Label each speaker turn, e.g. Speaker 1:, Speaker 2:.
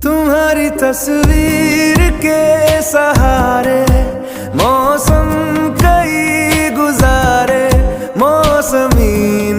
Speaker 1: तुम्हारी तस्वीर के सहारे मौसम कई गुजारे, मौसमी